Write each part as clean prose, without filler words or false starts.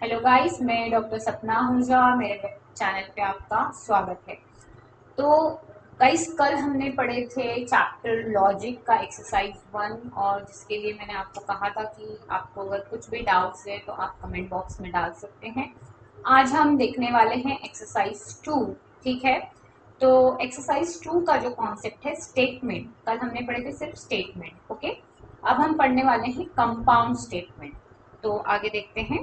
Hello guys, मैं doctor सपना हुंजा। मेरे चैनल पे आपका स्वागत है। तो गाइस, कल हमने पढ़े थे चैप्टर लॉजिक का एक्सरसाइज 1, और जिसके लिए मैंने आपको कहा था कि आपको अगर कुछ भी डाउट्स है तो आप कमेंट बॉक्स में डाल सकते हैं। आज हम देखने वाले हैं एक्सरसाइज 2। ठीक है, तो एक्सरसाइज 2 का जो कॉन्सेप्ट है स्टेटमेंट, कल हमने पढ़े थे सिर्फ स्टेटमेंट। ओके, अब हम पढ़ने वाले हैं कंपाउंड स्टेटमेंट। तो आगे देखते हैं।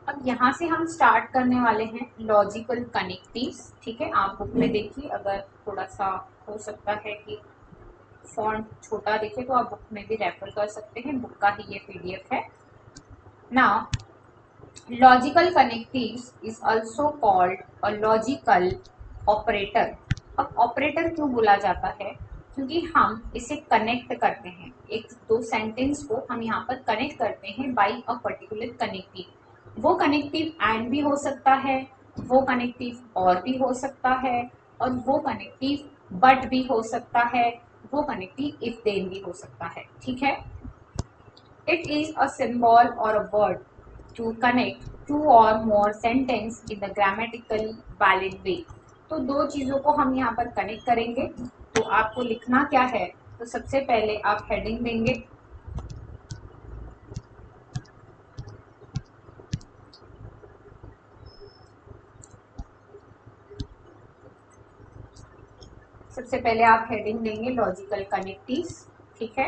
अब यहाँ से हम स्टार्ट करने वाले हैं लॉजिकल कनेक्टिव्स। ठीक है, आप बुक में देखिए, अगर थोड़ा सा हो सकता है कि फॉन्ट छोटा दिखे तो आप बुक में भी रेफर कर सकते हैं, बुक का ही ये पीडीएफ है। Now logical connectives is also called a logical operator. अब ऑपरेटर क्यों बोला जाता है? क्योंकि हम इसे कनेक्ट करते हैं, एक दो सेंटेंस को हम यहाँ पर कनेक्ट करते हैं बाई अ पर्टिकुलर कनेक्टिव। वो कनेक्टिव एंड भी हो सकता है, वो कनेक्टिव और भी हो सकता है, और वो कनेक्टिव बट भी हो सकता है, वो कनेक्टिव इफ देन भी हो सकता है। ठीक है, it is a symbol or a word to connect two or more sentence in the grammatically valid way। तो दो चीजों को हम यहाँ पर कनेक्ट करेंगे। तो आपको लिखना क्या है? तो सबसे पहले आप हेडिंग देंगे। सबसे पहले आप हेडिंग देंगे लॉजिकल कनेक्टिव्स। ठीक है,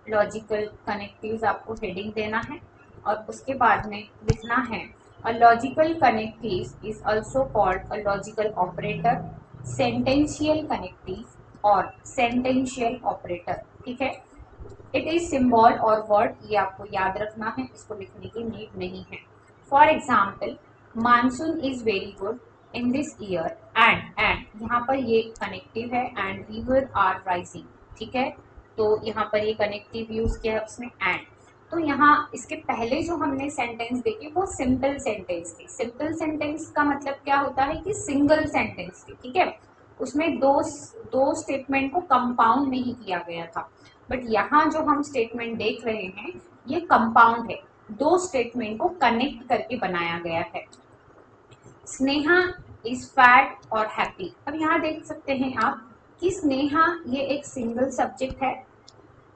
लॉजिकल कनेक्टिव्स आपको हेडिंग देना है, और उसके बाद में लिखना है a logical connective is also called a logical operator, sentential connective और सेंटेंशियल ऑपरेटर। ठीक है, इट इज सिंबल और वर्ड, ये आपको याद रखना है, इसको लिखने की नीड नहीं है। For example, monsoon is very good in this year and यहाँ पर ये कनेक्टिव है, एंड रिवर आर राइजिंग। ठीक है, तो यहाँ पर ये कनेक्टिव यूज किया है उसमें एंड। तो यहाँ इसके पहले जो हमने सेंटेंस देखे वो सिंपल सेंटेंस थी। सिंपल सेंटेंस का मतलब क्या होता है कि सिंगल सेंटेंस थी। ठीक है, उसमें दो दो स्टेटमेंट को कंपाउंड नहीं किया गया था। बट यहाँ जो हम स्टेटमेंट देख रहे हैं ये कंपाउंड है, दो स्टेटमेंट को कनेक्ट करके बनाया गया है। स्नेहा इज फैट और हैप्पी। अब यहाँ देख सकते हैं आप कि स्नेहा ये एक सिंगल सब्जेक्ट है,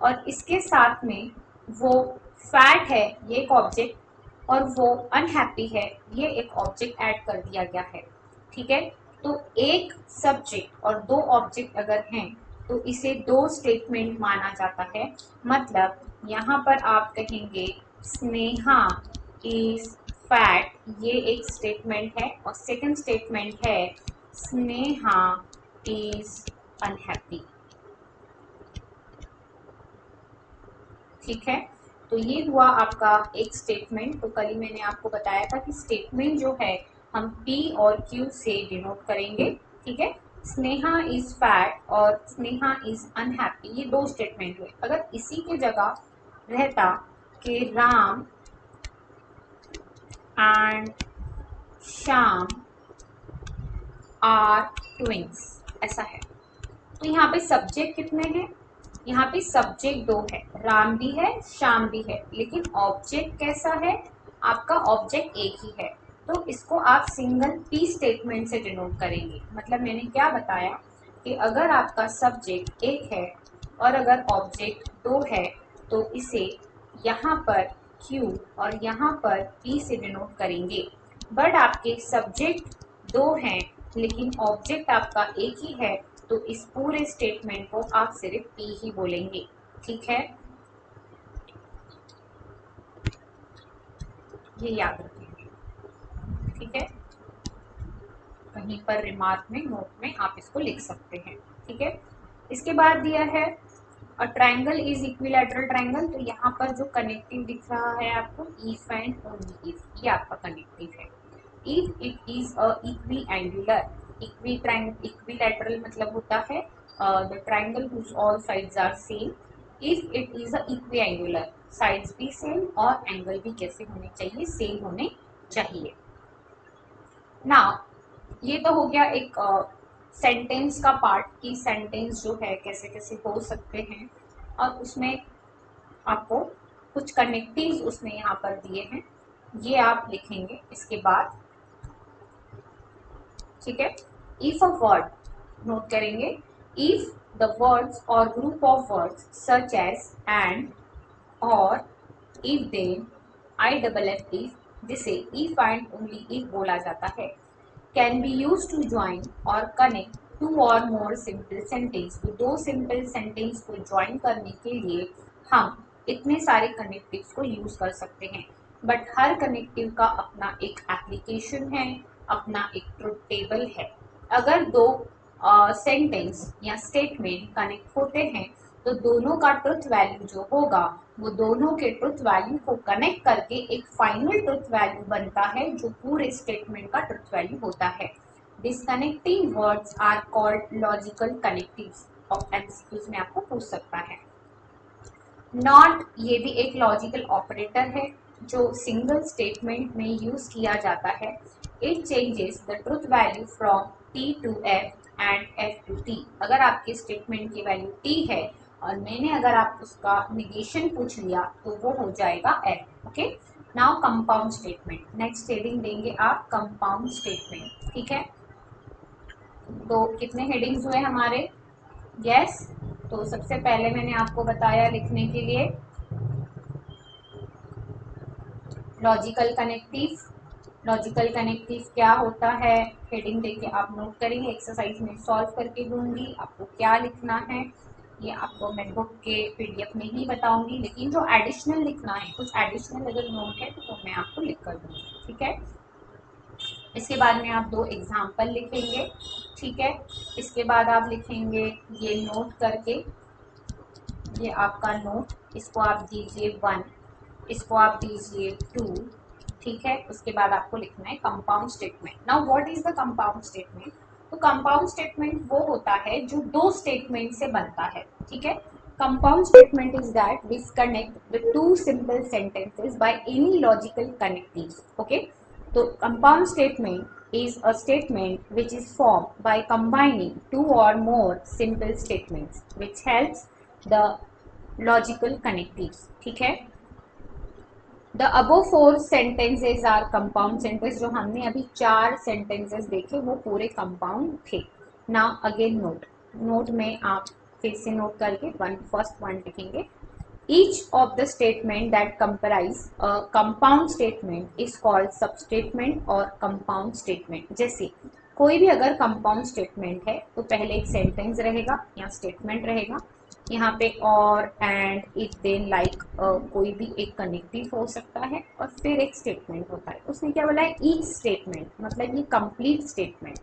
और इसके साथ में वो फैट है ये एक ऑब्जेक्ट, और वो अनहैप्पी है ये एक ऑब्जेक्ट ऐड कर दिया गया है। ठीक है, तो एक सब्जेक्ट और दो ऑब्जेक्ट अगर हैं तो इसे दो स्टेटमेंट माना जाता है। मतलब यहाँ पर आप कहेंगे स्नेहा इज फैट, ये एक स्टेटमेंट है, और सेकंड स्टेटमेंट है स्नेहा इज अनहैप्पी। ठीक है, तो ये हुआ आपका एक स्टेटमेंट। तो कल ही मैंने आपको बताया था कि स्टेटमेंट जो है हम P और Q से डिनोट करेंगे। ठीक है, स्नेहा इज फैट और स्नेहा इज अनहैप्पी, ये दो स्टेटमेंट हुए। अगर इसी के जगह रहता कि Ram and Shyam are twins, ऐसा है, तो यहाँ पे सब्जेक्ट कितने हैं? यहाँ पे सब्जेक्ट दो है, राम भी है श्याम भी है, लेकिन ऑब्जेक्ट कैसा है? आपका ऑब्जेक्ट एक ही है, तो इसको आप सिंगल पी स्टेटमेंट से डिनोट करेंगे। मतलब मैंने क्या बताया कि अगर आपका सब्जेक्ट एक है और अगर ऑब्जेक्ट दो है तो इसे यहाँ पर Q और यहाँ पर P से डिनोट करेंगे। बट आपके सब्जेक्ट दो हैं लेकिन ऑब्जेक्ट आपका एक ही है, तो इस पूरे स्टेटमेंट को आप सिर्फ P ही बोलेंगे। ठीक है, ये याद रखेंगे। ठीक है, कहीं पर रिमार्क में नोट में आप इसको लिख सकते हैं। ठीक है, इसके बाद दिया है a triangle is equilateral triangle. तो यहाँ पर जो कनेक्टिव दिख रहा है आपको इफ एंड ओनली इफ, ये आपका कनेक्टिव है। If it is a equiangular, equilateral मतलब होता है the triangle whose all sides are same. If it is a equiangular, sides भी सेम और एंगल भी कैसे होने चाहिए? सेम होने चाहिए। नाउ ये तो हो गया एक सेंटेंस का पार्ट की सेंटेंस जो है कैसे कैसे हो सकते हैं, और उसमें आपको कुछ कनेक्टिव्स उसमें यहाँ पर दिए हैं, ये आप लिखेंगे इसके बाद। ठीक है, इफ अ वर्ड नोट करेंगे, if the words or group of words such as and or if then IFF if, जिसे इफ एंड ओनली इफ बोला जाता है, can be use to join or connect two or more simple sentence. दो simple sentence को join करने के लिए हम इतने सारे कनेक्टिव्स को यूज कर सकते हैं, बट हर कनेक्टिव का अपना एक एप्लीकेशन है, अपना एक ट्रुथ टेबल है। अगर दो सेंटेंस या स्टेटमेंट कनेक्ट होते हैं तो दोनों का ट्रुथ वैल्यू जो होगा वो दोनों के ट्रुथ वैल्यू को कनेक्ट करके एक फाइनल ट्रुथ वैल्यू बनता है जो पूरे स्टेटमेंट का ट्रुथ वैल्यू होता है। This connecting words are called logical connectives. और एमसीक्यूज में आपको पूछ सकता है। नॉट, ये भी एक लॉजिकल ऑपरेटर है जो सिंगल स्टेटमेंट में यूज किया जाता है। It changes the truth value from T to F and F to T। अगर आपके स्टेटमेंट की वैल्यू T है और मैंने अगर आप उसका निगेशन पूछ लिया तो वो हो जाएगा F। Okay, now compound statement. Next heading देंगे आप कंपाउंड स्टेटमेंट। ठीक है, तो कितने हेडिंग्स हुए हमारे? यस, तो सबसे पहले मैंने आपको बताया लिखने के लिए लॉजिकल कनेक्टिव। लॉजिकल कनेक्टिव क्या होता है, हेडिंग देके आप नोट करेंगे। एक्सरसाइज में सॉल्व करके दूंगी, आपको क्या लिखना है ये आपको मैं बुक के PDF में ही बताऊंगी, लेकिन जो एडिशनल लिखना है, कुछ एडिशनल अगर नोट है तो मैं आपको लिख कर दूंगी। ठीक है, इसके बाद में आप 2 एग्जाम्पल लिखेंगे। ठीक है, इसके बाद आप लिखेंगे ये नोट करके, ये आपका नोट, इसको आप दीजिए 1, इसको आप दीजिए 2। ठीक है, उसके बाद आपको लिखना है compound statement. Now what is the compound statement? तो कंपाउंड स्टेटमेंट वो होता है जो 2 स्टेटमेंट से बनता है। ठीक है, compound statement is that which connect the 2 simple sentences by any logical connectives. Okay, तो compound statement is a statement which is formed by combining 2 or more simple statements which helps the logical connectives। ठीक है, the above 4 sentences are compound sentence. जो हमने अभी 4 sentences देखे वो पूरे compound थे। नाउ अगेन नोट, नोट में आप फिर से नोट करके फर्स्ट वन लिखेंगे। Each of the statement that comprise a compound statement is called सब स्टेटमेंट और कंपाउंड स्टेटमेंट। जैसे कोई भी अगर कंपाउंड स्टेटमेंट है तो पहले एक सेंटेंस रहेगा या स्टेटमेंट रहेगा, यहाँ पे और एंड इफ देन लाइक कोई भी एक कनेक्टिव हो सकता है और फिर एक स्टेटमेंट होता है। उसने क्या बोला है? ईच स्टेटमेंट, मतलब ये complete statement.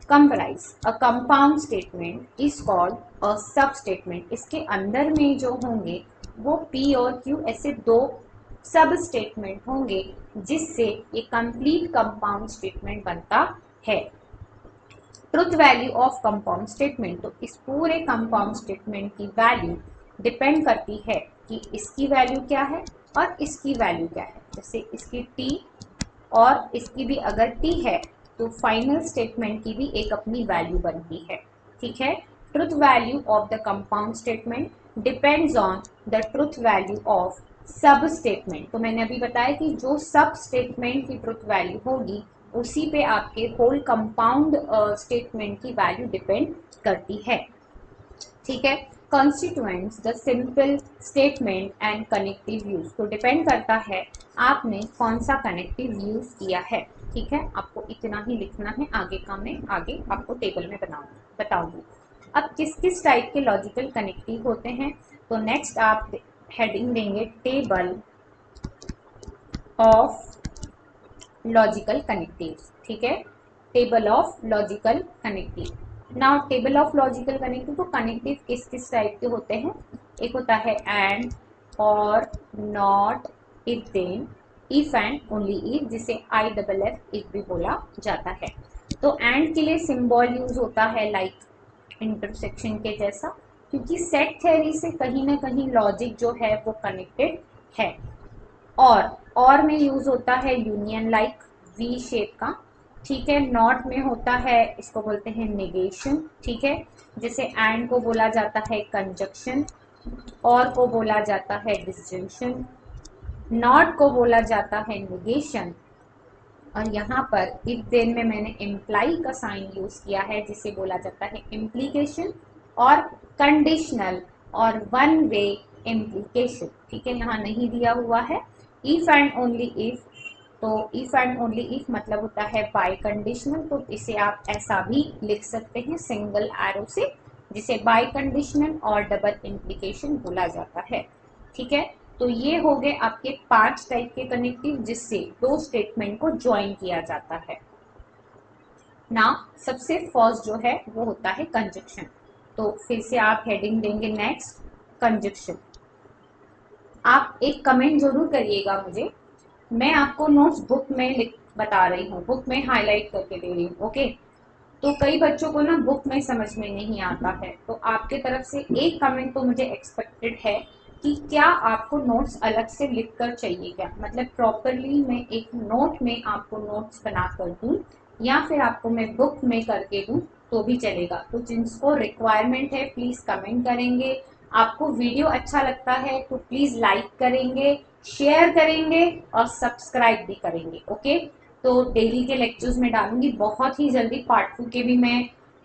Comprise a compound statement is called a सब स्टेटमेंट। इसके अंदर में जो होंगे वो P और Q ऐसे 2 सब स्टेटमेंट होंगे जिससे ये कंप्लीट कंपाउंड स्टेटमेंट बनता है। Truth value of compound statement, तो इस पूरे कंपाउंड स्टेटमेंट की वैल्यू डिपेंड करती है कि इसकी वैल्यू क्या है और इसकी वैल्यू क्या है। जैसे इसकी T और इसकी भी अगर T है तो फाइनल स्टेटमेंट की भी एक अपनी वैल्यू बनती है। ठीक है, truth value of the compound statement depends on the truth value of सब स्टेटमेंट। तो मैंने अभी बताया कि जो सब स्टेटमेंट की ट्रुथ वैल्यू होगी उसी पे आपके होल कंपाउंड स्टेटमेंट की वैल्यू डिपेंड करती है। ठीक है, constituents the simple statement and connective use, तो डिपेंड करता है आपने कौन सा कनेक्टिव यूज किया है। ठीक है, आपको इतना ही लिखना है, आगे का मैं आगे आपको टेबल में बताऊंगी। अब किस किस टाइप के लॉजिकल कनेक्टिव होते हैं, तो नेक्स्ट आप हेडिंग देंगे टेबल ऑफ लॉजिकल कनेक्टिव्स। ठीक है, table of logical connective. Now table of logical connective, तो कनेक्टिव किस किस टाइप के होते हैं? एक होता है and, or, not, if then, if and only if, जिसे IFF इफ भी बोला जाता है। तो एंड के लिए सिंबल यूज होता है लाइक इंटरसेक्शन के जैसा, क्योंकि सेट थ्योरी से कहीं ना कहीं लॉजिक जो है वो कनेक्टेड है। और में यूज होता है यूनियन लाइक V शेप का, ठीक है। नॉट में होता है, इसको बोलते हैं नेगेशन, ठीक है। जैसे एंड को बोला जाता है कंजक्शन, और को बोला जाता है डिस्जंक्शन, नॉट को बोला जाता है नेगेशन, और यहाँ पर इफ देन में मैंने इम्प्लाई का साइन यूज किया है जिसे बोला जाता है इम्प्लीकेशन, और कंडीशनल और वन वे इम्प्लीकेशन, ठीक है। यहाँ नहीं दिया हुआ है इफ एंड ओनली इफ, तो इफ एंड ओनली इफ मतलब होता है बाय कंडीशनल, तो इसे आप ऐसा भी लिख सकते हैं सिंगल एरो से, जिसे बाय कंडीशनल और डबल इम्प्लीकेशन बोला जाता है, ठीक है। तो ये हो गए आपके 5 टाइप के कनेक्टिव जिससे दो स्टेटमेंट को ज्वाइन किया जाता है ना। सबसे फर्स्ट जो है वो होता है कंजक्शन। तो फिर से आप हेडिंग देंगे नेक्स्ट कंजक्शन। आप एक कमेंट जरूर करिएगा मुझे, मैं आपको नोट्स बुक में बता रही हूँ, बुक में हाईलाइट करके दे रही हूँ, ओके। तो कई बच्चों को ना बुक में समझ में नहीं आता है, तो आपके तरफ से एक कमेंट तो मुझे एक्सपेक्टेड है कि क्या आपको नोट्स अलग से लिख कर चाहिए, क्या मतलब प्रॉपरली मैं एक नोट में आपको नोट्स बना कर दूं, या फिर आपको मैं बुक में करके दूं तो भी चलेगा। तो जिनको रिक्वायरमेंट है प्लीज कमेंट करेंगे। आपको वीडियो अच्छा लगता है तो प्लीज लाइक करेंगे, शेयर करेंगे और सब्सक्राइब भी करेंगे, ओके। तो डेली के लेक्चर्स में डालूंगी, बहुत ही जल्दी पार्ट 2 के भी मैं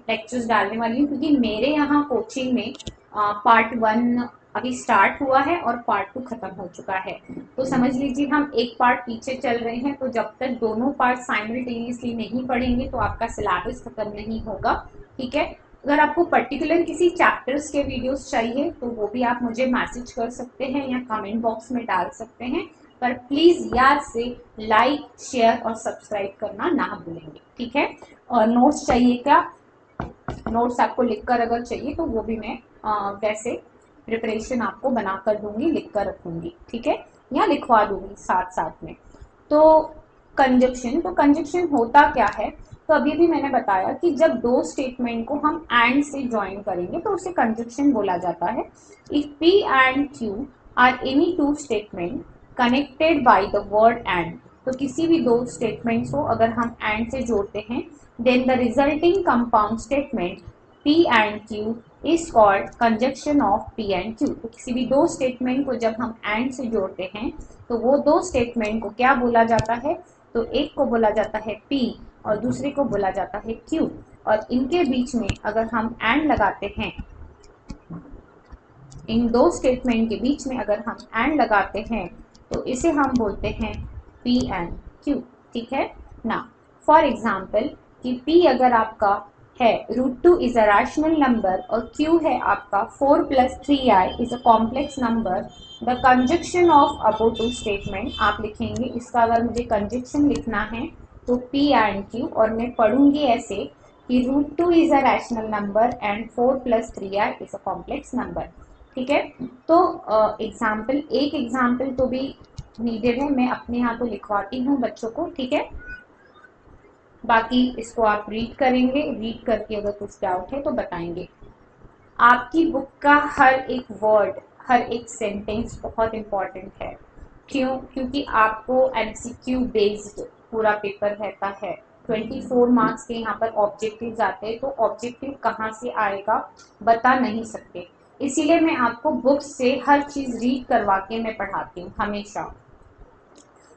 लेक्चर्स डालने वाली हूँ, क्योंकि मेरे यहाँ कोचिंग में पार्ट 1 अभी स्टार्ट हुआ है और पार्ट 2 खत्म हो चुका है। तो समझ लीजिए हम एक पार्ट पीछे चल रहे हैं, तो जब तक दोनों पार्ट साइमल्टेनियसली नहीं पढ़ेंगे तो आपका सिलेबस खत्म नहीं होगा, ठीक है। अगर आपको पर्टिकुलर किसी चैप्टर्स के वीडियोस चाहिए तो वो भी आप मुझे मैसेज कर सकते हैं या कमेंट बॉक्स में डाल सकते हैं, पर प्लीज याद से लाइक शेयर और सब्सक्राइब करना ना भूलेंगे, ठीक है। और नोट्स चाहिए क्या, नोट्स आपको लिखकर अगर चाहिए तो वो भी मैं वैसे प्रिपरेशन आपको बना कर दूंगी, लिख कर रखूंगी, ठीक है, या लिखवा दूंगी साथ साथ में। तो कंजक्शन, तो कंजक्शन होता क्या है, तो अभी भी मैंने बताया कि जब दो स्टेटमेंट को हम एंड से ज्वाइन करेंगे तो उसे कंजक्शन बोला जाता है। If P and Q R any two statement connected by the word and, तो किसी भी दो स्टेटमेंट्स को अगर हम एंड से जोड़ते हैं, then the resulting compound statement P and Q is called conjunction of P and Q। तो किसी भी दो स्टेटमेंट को जब हम एंड से जोड़ते हैं तो वो दो स्टेटमेंट को क्या बोला जाता है, तो एक को बोला जाता है P और दूसरे को बोला जाता है Q। और इनके बीच में अगर हम एंड लगाते हैं, इन दो स्टेटमेंट के बीच में अगर हम एंड लगाते हैं तो इसे हम बोलते हैं P and Q, ठीक है ना। फॉर एग्जाम्पल कि P अगर आपका है √2 इज अ रैशनल नंबर और Q है आपका 4 + 3i is a complex number, the conjunction of above two statement आप लिखेंगे। इसका अगर मुझे कंजक्शन लिखना है तो P and Q, और मैं पढ़ूंगी ऐसे कि √2 is a rational number and 4 + 3i is a complex number, ठीक है। तो एग्जाम्पल, एक एग्जाम्पल तो भी नीडेड है, मैं अपने यहाँ तो लिखवाती हूँ बच्चों को, ठीक है। बाकी इसको आप रीड करेंगे, रीड करके अगर कुछ डाउट है तो बताएंगे। आपकी बुक का हर एक वर्ड, हर एक सेंटेंस बहुत इंपॉर्टेंट है। क्यों, क्योंकि आपको एमसीक्यू बेस्ड पूरा पेपर रहता है। 24 मार्क्स के यहाँ पर ऑब्जेक्टिव आते हैं, तो ऑब्जेक्टिव कहाँ से आएगा बता नहीं सकते, इसीलिए मैं आपको बुक से हर चीज रीड करवा के मैं पढ़ाती हूँ हमेशा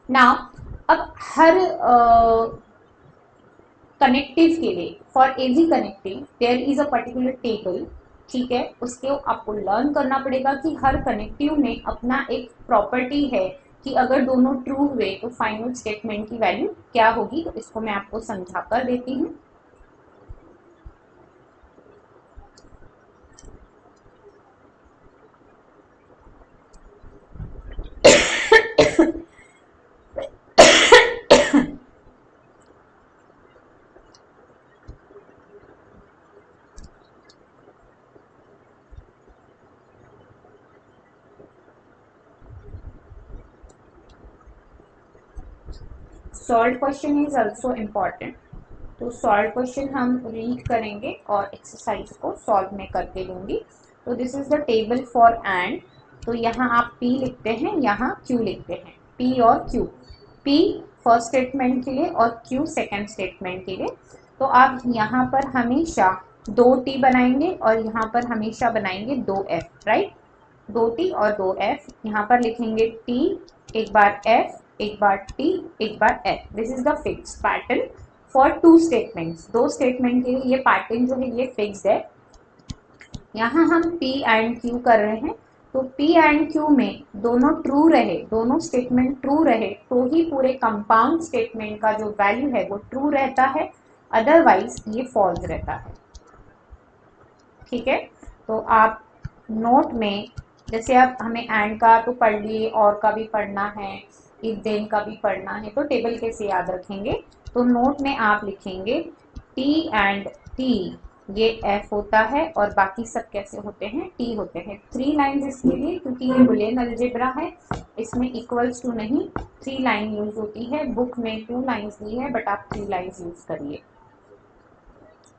ना। अब हर कनेक्टिव के लिए, for every connective there is a particular table, ठीक है। उसको आपको लर्न करना पड़ेगा कि हर कनेक्टिव में अपना एक प्रॉपर्टी है कि अगर दोनों ट्रू हुए तो फाइनल स्टेटमेंट की वैल्यू क्या होगी। तो इसको मैं आपको समझा कर देती हूँ। Solve question is also important. तो सॉल्व क्वेश्चन हम रीड करेंगे और एक्सरसाइज को सॉल्व में करके लूंगी। तो this is the table for and. तो यहाँ आप P लिखते हैं, यहाँ Q लिखते हैं, P और Q। P फर्स्ट स्टेटमेंट के लिए और Q सेकेंड स्टेटमेंट के लिए। तो आप यहाँ पर हमेशा 2T बनाएंगे और यहाँ पर हमेशा बनाएंगे 2F, राइट। 2T और 2F, यहाँ पर लिखेंगे T, एक बार F, एक बार T, एक बार F। This is the fix pattern for 2 statements. 2 statement के लिए ये पैटर्न जो है ये फिक्स्ड है। यहाँ हम P एंड Q कर रहे हैं, तो P एंड Q में दोनों ट्रू रहे, दोनों स्टेटमेंट ट्रू रहे तो ही पूरे कंपाउंड स्टेटमेंट का जो वैल्यू है वो ट्रू रहता है, अदरवाइज ये फॉल्स रहता है। ठीक है, तो आप नोट में जैसे आप हमें एंड का तो पढ़ लिए, और का भी पढ़ना है, इफ देन का भी पढ़ना है, तो टेबल कैसे याद रखेंगे। तो नोट में आप लिखेंगे T एंड T ये F होता है और बाकी सब कैसे होते हैं, T होते हैं। 3 लाइन्स इसके लिए, क्योंकि ये बुलियन अलजेब्रा है, इसमें इक्वल्स टू नहीं 3 लाइन यूज होती है। बुक में 2 लाइन्स दी है, बट आप 3 लाइन्स यूज करिए।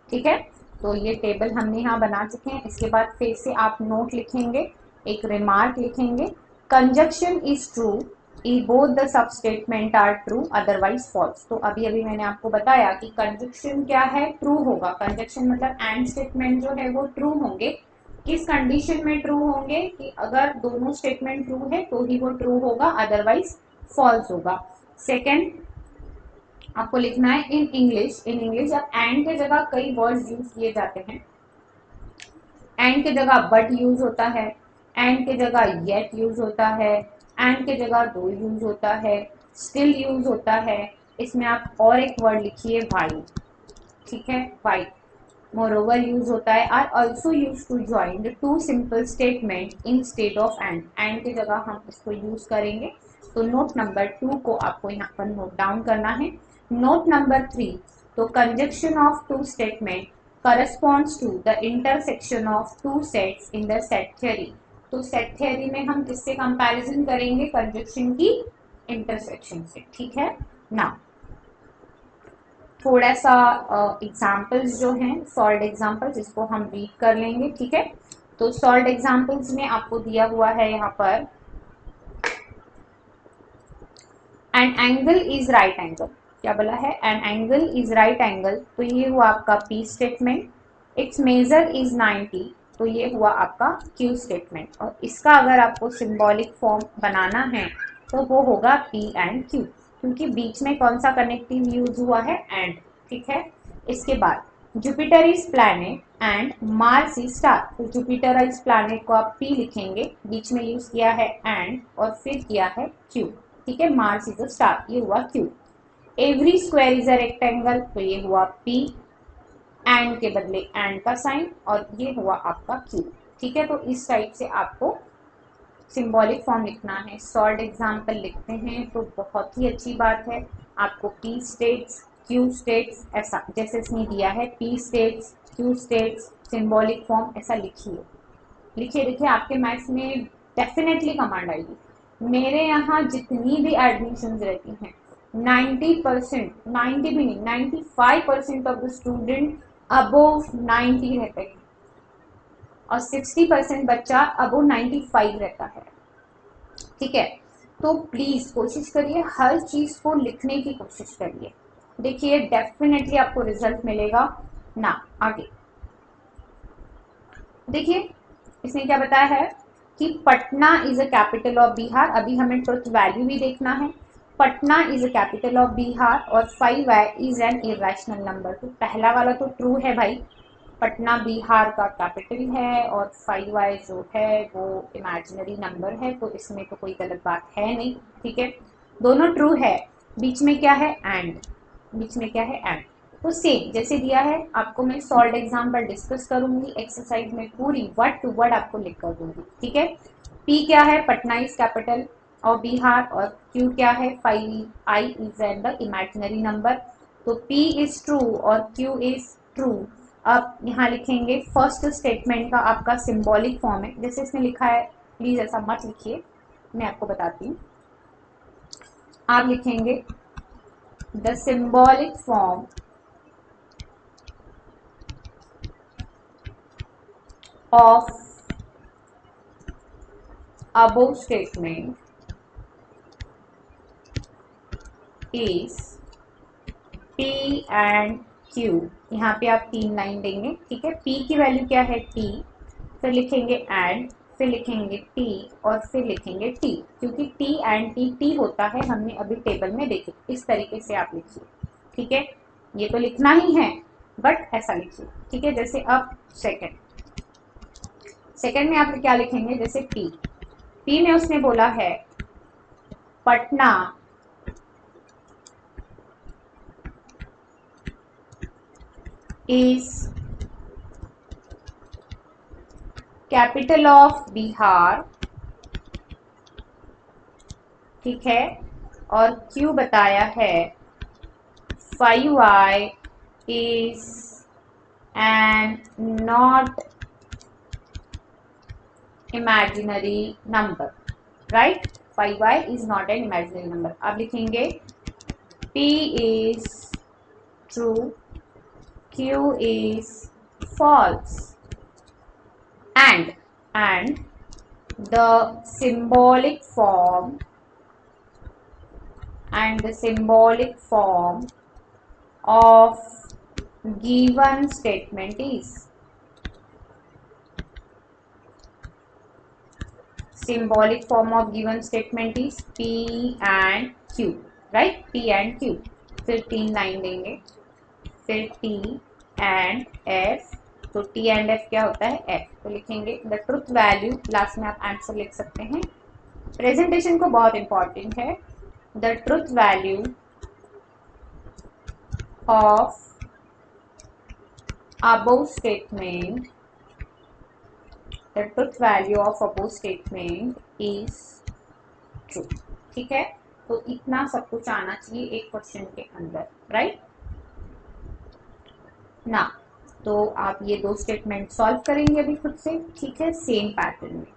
ठीक है, तो ये टेबल हमने यहाँ बना चुके हैं। इसके बाद फिर से आप नोट लिखेंगे, एक रिमार्क लिखेंगे, conjunction is true if both the sub statement are true otherwise false. तो अभी अभी मैंने आपको बताया कि कंजक्शन क्या है, ट्रू होगा। कंजक्शन मतलब एंड स्टेटमेंट जो है वो ट्रू होंगे। किस कंडीशन में ट्रू होंगे, कि अगर दोनों स्टेटमेंट ट्रू है तो ही वो ट्रू होगा, अदरवाइज फॉल्स होगा। सेकेंड आपको लिखना है इन इंग्लिश। इन इंग्लिश अब एंड के जगह कई वर्ड्स यूज किए जाते हैं। एंड के जगह बट यूज होता है, एंड के जगह येट यूज होता है, एंड के जगह दो यूज होता है, स्टिल यूज होता है। इसमें आप और एक वर्ड लिखिए वाई। ठीक है, वाई। मोरोवर यूज होता है, are also use to join the 2 simple statement instead of and. And की जगह हम इसको यूज करेंगे। तो नोट नंबर 2 को आपको यहाँ पर नोट डाउन करना है। नोट नंबर 3, तो conjunction of 2 statement corresponds to the intersection of 2 sets in the set theory। तो सेट थ्योरी में हम किससे कंपैरिजन करेंगे, कंजक्शन की इंटरसेक्शन से। ठीक है ना, थोड़ा सा एग्जाम्पल्स जो हैं, सॉल्ड एग्जाम्पल्स, इसको हम रीड कर लेंगे। ठीक है, तो सॉल्ड एग्जाम्पल्स में आपको दिया हुआ है यहाँ पर an angle is right angle. क्या बोला है, an angle is right angle, तो ये हुआ आपका P statement. Its measure is 90, तो ये हुआ आपका Q स्टेटमेंट। और इसका अगर आपको सिंबॉलिक फॉर्म बनाना है तो वो होगा P एंड Q, क्योंकि बीच में कौन सा कनेक्टिव यूज हुआ है, एंड। ठीक है, इसके बाद Jupiter is planet and Mars is star. तो जुपिटर इज प्लैनेट को आप P लिखेंगे, बीच में यूज किया है एंड और फिर किया है Q। ठीक है, मार्स इज अ स्टार, ये हुआ Q। Every square is a rectangle, तो ये हुआ P, एंड के बदले एंड का साइन, और ये हुआ आपका Q। ठीक है, तो इस टाइप से आपको सिंबॉलिक फॉर्म लिखना है। सॉल्ड एग्जाम्पल लिखते हैं तो बहुत ही अच्छी बात है। आपको P स्टेट्स, Q स्टेट्स, ऐसा जैसे इसने दिया है P states, Q states, symbolic form, ऐसा लिखिए। लिखिए लिखिए, आपके मैथ्स में डेफिनेटली कमांड आएगी। मेरे यहाँ जितनी भी एडमिशन रहती हैं 90%, 90 भी नहीं 95% ऑफ द स्टूडेंट अबोव 90 रहते हैं और 60% बच्चा अबोव 95 रहता है। ठीक है, तो प्लीज कोशिश करिए, हर चीज को लिखने की कोशिश करिए। देखिए डेफिनेटली आपको रिजल्ट मिलेगा ना। आगे देखिए, इसने क्या बताया है कि Patna is a capital of Bihar. अभी हमें ट्रुथ वैल्यू भी देखना है। Patna is a capital of Bihar और 5y is an irrational number. तो पहला वाला तो ट्रू है भाई, पटना बिहार का कैपिटल है और 5y जो है वो इमेजिनरी नंबर है, तो इसमें तो कोई गलत बात है नहीं। ठीक है, दोनों ट्रू है। बीच में क्या है, एंड। बीच में क्या है, एंड। तो सेम जैसे दिया है आपको, मैं सॉल्व एग्जाम्पल डिस्कस करूंगी एक्सरसाइज में, पूरी वर्ड टू वर्ड आपको लिख कर दूंगी। ठीक है, P क्या है, Patna is capital of Bihar, और Q क्या है, 5i is an the imaginary number. तो P इज ट्रू और Q इज ट्रू। अब यहाँ लिखेंगे फर्स्ट स्टेटमेंट का आपका सिंबॉलिक फॉर्म है, जैसे इसने लिखा है, प्लीज ऐसा मत लिखिए, मैं आपको बताती हूँ। आप लिखेंगे the symbolic form of above statement is P and Q। यहाँ पे आप 3 लाइन देंगे, ठीक है। P की वैल्यू क्या है T, फिर लिखेंगे एंड, फिर लिखेंगे T और फिर लिखेंगे T, क्योंकि T एंड T होता है, हमने अभी टेबल में देखे। इस तरीके से आप लिखिए, ठीक है। ये तो लिखना ही है बट ऐसा लिखिए, ठीक है। जैसे अब सेकंड में आप क्या लिखेंगे, जैसे P में उसने बोला है Patna is capital of Bihar, ठीक है। और Q बताया है 5y is an not imaginary number, right? 5y is not an imaginary number। अब लिखेंगे P is true, Q is false, and the symbolic form of given statement is P and Q, right? P and Q। फिर 3 line देंगे, फिर T and F। तो T and F क्या होता है, F। तो लिखेंगे द ट्रुथ वैल्यू, लास्ट में आप आंसर लिख सकते हैं। प्रेजेंटेशन को बहुत इंपॉर्टेंट है। The truth value of above statement is true, ठीक है। तो इतना सब कुछ आना चाहिए एक क्वेश्चन के अंदर, राइट ना। तो आप ये 2 स्टेटमेंट सॉल्व करेंगे अभी खुद से, ठीक है, सेम पैटर्न में।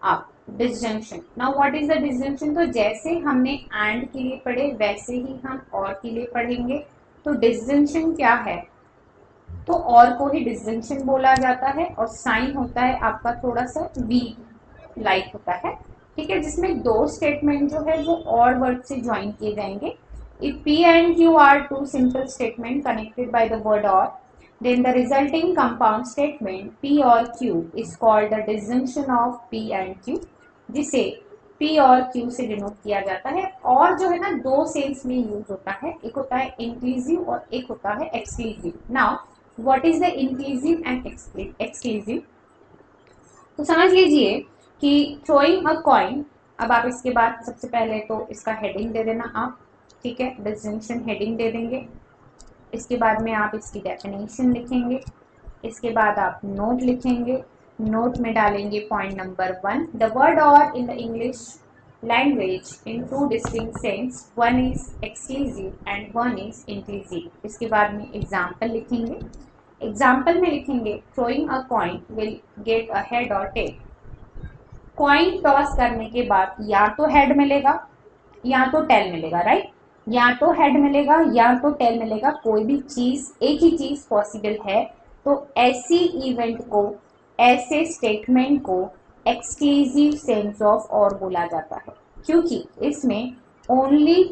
आप disjunction, now what is the disjunction. तो जैसे हमने एंड के लिए पढ़े वैसे ही हम और के लिए पढ़ेंगे। तो डिसजंक्शन क्या है, तो और को ही डिसजंक्शन बोला जाता है, और साइन होता है आपका थोड़ा सा वी लाइक होता है, ठीक है, जिसमें 2 स्टेटमेंट जो है वो और वर्ड से ज्वाइन किए जाएंगे। If P and Q are two simple statement connected by the word or, then the resulting compound statement P or Q is called the disjunction of P and Q, जिसे P और Q से denote किया जाता है। और जो है ना 2 सेंस में यूज होता है, एक होता है इंक्लूसिव और एक होता है exclusive. Now what is the inclusive and exclusive, तो समझ लीजिए कि थ्रोइंग अ कॉइन। अब आप इसके बाद सबसे पहले तो इसका हेडिंग दे देना आप, ठीक है, डिस्टिंक्शन हेडिंग दे देंगे। इसके बाद में आप इसकी डेफिनेशन लिखेंगे, इसके बाद आप नोट लिखेंगे, नोट में डालेंगे पॉइंट नंबर 1, द वर्ड और in the English language in 2 distinct sense, one is exclusive and one is inclusive. इसके बाद में एग्जाम्पल लिखेंगे, एग्जाम्पल में लिखेंगे throwing a coin will get a head और टेल। कॉइन टॉस करने के बाद या तो हेड मिलेगा या तो टेल मिलेगा, राइट। या तो हेड मिलेगा या तो टेल मिलेगा, कोई भी चीज, एक ही चीज पॉसिबल है। तो ऐसी इवेंट को, ऐसे स्टेटमेंट को एक्सक्लूसिव सेंस ऑफ और बोला जाता है, क्योंकि इसमें only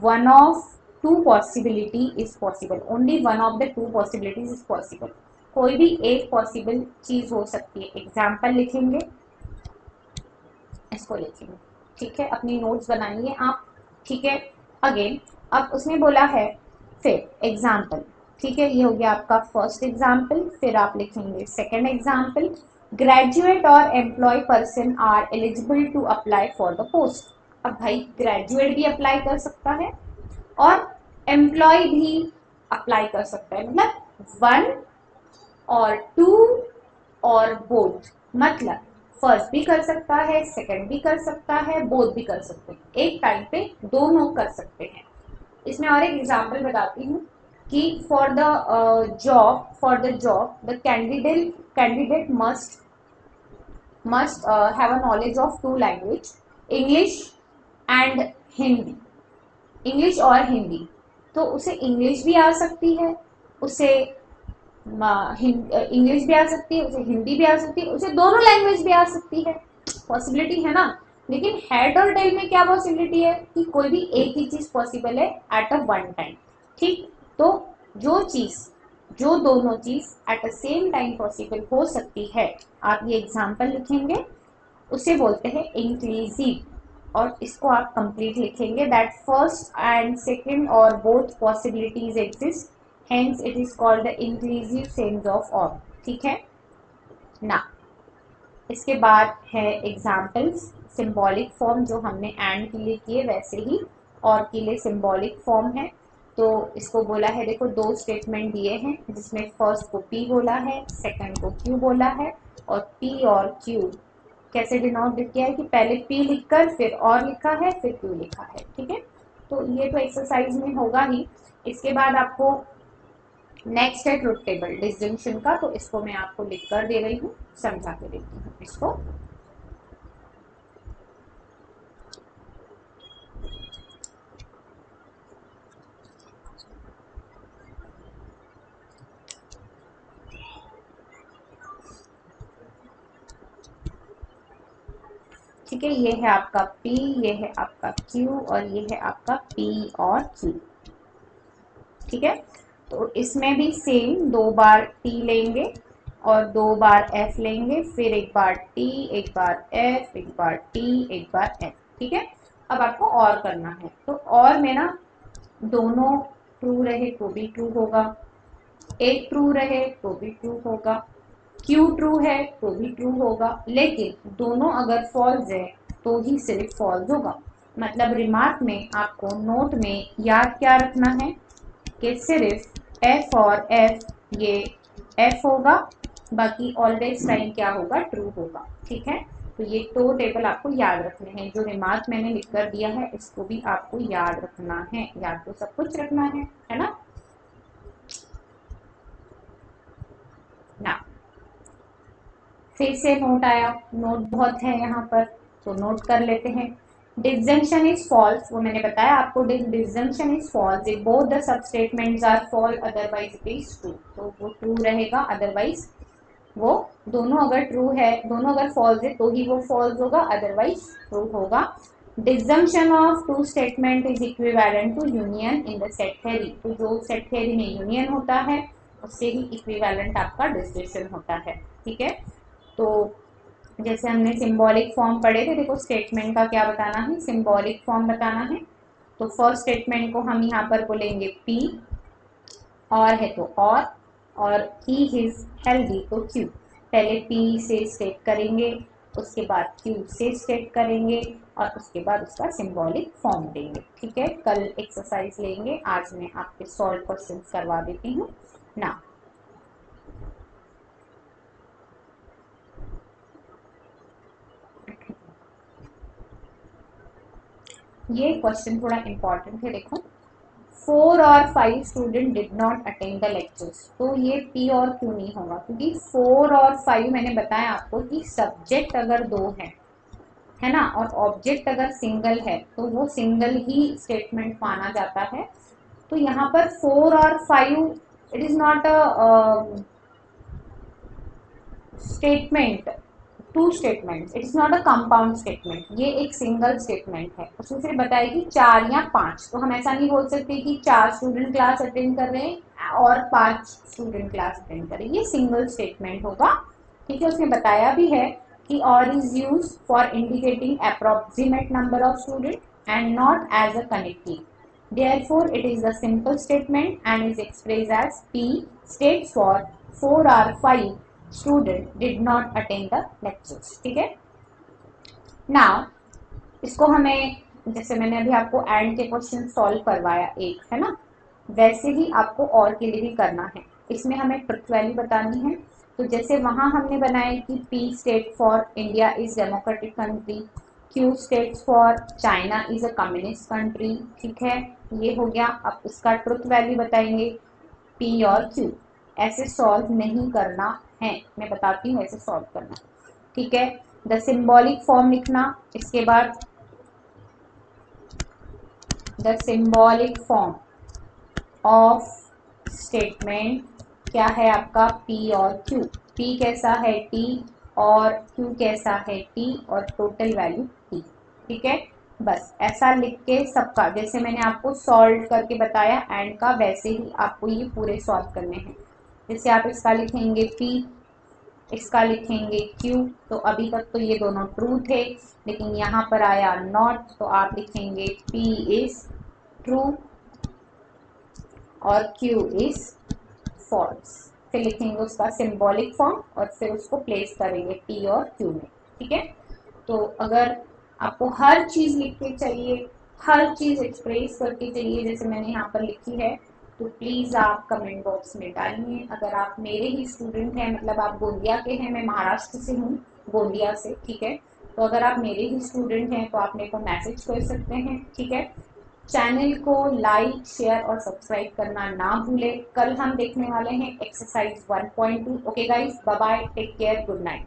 one of to possibility is possible, only one of the 2 possibilities is possible. कोई भी एक पॉसिबल चीज हो सकती है। एग्जाम्पल लिखेंगे, इसको लिखेंगे, ठीक है, अपनी नोट्स बनाइए आप, ठीक है। अगेन अब उसने बोला है फिर एग्जाम्पल, ठीक है, ये हो गया आपका फर्स्ट एग्जाम्पल। फिर आप लिखेंगे सेकेंड एग्जाम्पल, ग्रेजुएट और employ person are eligible to apply for the post. अब भाई ग्रेजुएट भी अप्लाई कर सकता है और एम्प्लॉय भी अप्लाई कर सकता है, मतलब 1 और 2 और बोथ, मतलब फर्स्ट भी कर सकता है, सेकंड भी कर सकता है, बोथ भी कर सकते हैं, एक टाइम पे दोनों कर सकते हैं। इसमें और एक एग्जांपल बताती हूँ कि for the job the candidate must have a knowledge of 2 language, English and Hindi, English और हिंदी। तो उसे इंग्लिश भी आ सकती है, उसे इंग्लिश भी आ सकती है, उसे हिंदी भी आ सकती है, उसे दोनों लैंग्वेज भी आ सकती है, पॉसिबिलिटी है ना। लेकिन हेड और टेल में क्या पॉसिबिलिटी है कि कोई भी एक ही चीज पॉसिबल है एट अ वन टाइम। ठीक, तो जो दोनों चीज at a same time possible हो सकती है, आप ये एग्जांपल लिखेंगे, उसे बोलते हैं इंक्लूसिव। और इसको आप कंप्लीट लिखेंगे दैट फर्स्ट एंड सेकंड और both possibilities exist, hence it is called the inclusive sense of और। ठीक है ना। इसके बाद है एग्जाम्पल्स, सिंबॉलिक फॉर्म जो हमने एंड के लिए किए वैसे ही और के लिए सिंबॉलिक फॉर्म है। तो इसको बोला है, देखो दो स्टेटमेंट दिए हैं जिसमें फर्स्ट को पी बोला है, सेकंड को क्यू बोला है। और पी और क्यू कैसे डिनोट किया है कि पहले पी लिखकर फिर और लिखा है फिर क्यू लिखा है। ठीक है, तो ये तो एक्सरसाइज में होगा ही। इसके बाद आपको नेक्स्ट है ट्रुथ टेबल डिसजंक्शन का, तो इसको मैं आपको लिख कर दे रही हूँ, समझा के देती हूँ इसको। ठीक है, ये है आपका P, ये है आपका Q और ये है आपका P और Q। ठीक है, तो इसमें भी सेम 2 बार T लेंगे और 2 बार F लेंगे, फिर एक बार T, एक बार F, एक बार T, एक बार F। ठीक है, अब आपको और करना है, तो और में ना दोनों ट्रू रहे तो भी ट्रू होगा, एक ट्रू रहे तो भी ट्रू होगा, क्यू ट्रू है तो भी ट्रू होगा, लेकिन दोनों अगर फॉल्स है तो ही सिर्फ फॉल्स होगा। मतलब रिमार्क में आपको नोट में याद क्या रखना है कि सिर्फ एफ और एफ ये एफ होगा, बाकी ऑलवेज टाइम क्या होगा, ट्रू होगा। ठीक है, तो ये दो टेबल आपको याद रखने हैं, जो रिमार्क मैंने लिख कर दिया है इसको भी आपको याद रखना है, याद तो सब कुछ रखना है ना। ना फिर से नोट आया, नोट बहुत है यहाँ पर तो नोट कर लेते हैं। डिसजंक्शन इज फॉल्स, वो मैंने बताया आपको, disjunction is false if both the sub statements are false otherwise it is true. तो वो ट्रू रहेगा, अदरवाइज वो दोनों अगर ट्रू है, दोनों अगर फॉल्स है तो ही वो फॉल्स होगा, अदरवाइज ट्रू होगा। Disjunction of two statement is equivalent to union in the set theory. तो जो सेट थ्योरी में यूनियन होता है उससे ही इक्विवेलेंट आपका डिसजंक्शन होता है। ठीक है, तो जैसे हमने सिंबॉलिक फॉर्म पढ़े थे, देखो स्टेटमेंट का क्या बताना है, सिंबॉलिक फॉर्म बताना है। तो फर्स्ट स्टेटमेंट को हम यहाँ पर बोलेंगे पी, और है तो और ही इज हेल्दी तो क्यू। पहले पी से स्टेट करेंगे, उसके बाद क्यू से स्टेट करेंगे और उसके बाद उसका सिंबॉलिक फॉर्म देंगे। ठीक है, कल एक्सरसाइज लेंगे, आज मैं आपके सॉल्व क्वेश्चन करवा देती हूँ ना। ये क्वेश्चन थोड़ा इंपॉर्टेंट है, देखो 4 और 5 student did not attend the lectures. तो ये P और Q नहीं होगा, क्योंकि 4 और 5 मैंने बताया आपको कि सब्जेक्ट अगर दो है ना, और ऑब्जेक्ट अगर सिंगल है तो वो सिंगल ही स्टेटमेंट माना जाता है। तो यहाँ पर 4 और 5 it is not a statement, two statement, it is not a compound statement, ये एक सिंगल स्टेटमेंट है। उसमें सिर्फ बताएगी 4 या 5, तो हम ऐसा नहीं बोल सकते कि 4 स्टूडेंट क्लास अटेंड कर रहे हैं और 5 स्टूडेंट क्लास अटेंड कर रहे हैं, ये सिंगल स्टेटमेंट होगा। ठीक है, उसने बताया भी है कि or is use for indicating approximate number of student and not as a connective, therefore it is a simple statement and is expressed as P states for 4 or 5 student did not attend the lectures। ठीक है, now इसको हमें, जैसे मैंने अभी आपको and के question solve करवाया एक, है ना, वैसे ही आपको और के लिए भी करना है। इसमें हमें ट्रुथ वैल्यू बतानी है। तो जैसे वहां हमने बनाया कि P state for India is democratic country, Q states for China is a communist country. ठीक है, ये हो गया। अब इसका ट्रुथ वैल्यू बताएंगे पी और क्यू। ऐसे सॉल्व नहीं करना है, मैं बताती हूँ ऐसे सॉल्व करना। ठीक है, द सिंबॉलिक फॉर्म लिखना, इसके बाद the symbolic form of statement क्या है आपका P और Q। P कैसा है T और Q कैसा है T और टोटल वैल्यू T। ठीक है। बस ऐसा लिख के सबका, जैसे मैंने आपको सॉल्व करके बताया एंड का, वैसे ही आपको ये पूरे सॉल्व करने हैं। जैसे आप इसका लिखेंगे P, इसका लिखेंगे Q, तो अभी तक तो ये दोनों ट्रू थे, लेकिन यहाँ पर आया नॉट, तो आप लिखेंगे P इज ट्रू और Q इज फॉल्स। फिर लिखेंगे उसका सिंबॉलिक फॉर्म और फिर उसको प्लेस करेंगे P और Q में, ठीक है। तो अगर आपको हर चीज लिख के चाहिए, हर चीज एक्सप्रेस करके चाहिए जैसे मैंने यहाँ पर लिखी है, तो प्लीज आप कमेंट बॉक्स में डालिए। अगर आप मेरे ही स्टूडेंट हैं, मतलब आप गोंदिया के हैं, मैं महाराष्ट्र से हूँ, गोंदिया से, ठीक है। तो अगर आप मेरे ही स्टूडेंट हैं तो आप मेरे को मैसेज कर सकते हैं, ठीक है। चैनल को लाइक, शेयर और सब्सक्राइब करना ना भूलें। कल हम देखने वाले हैं exercise 1.2। Okay guys, bye bye, take care, good night.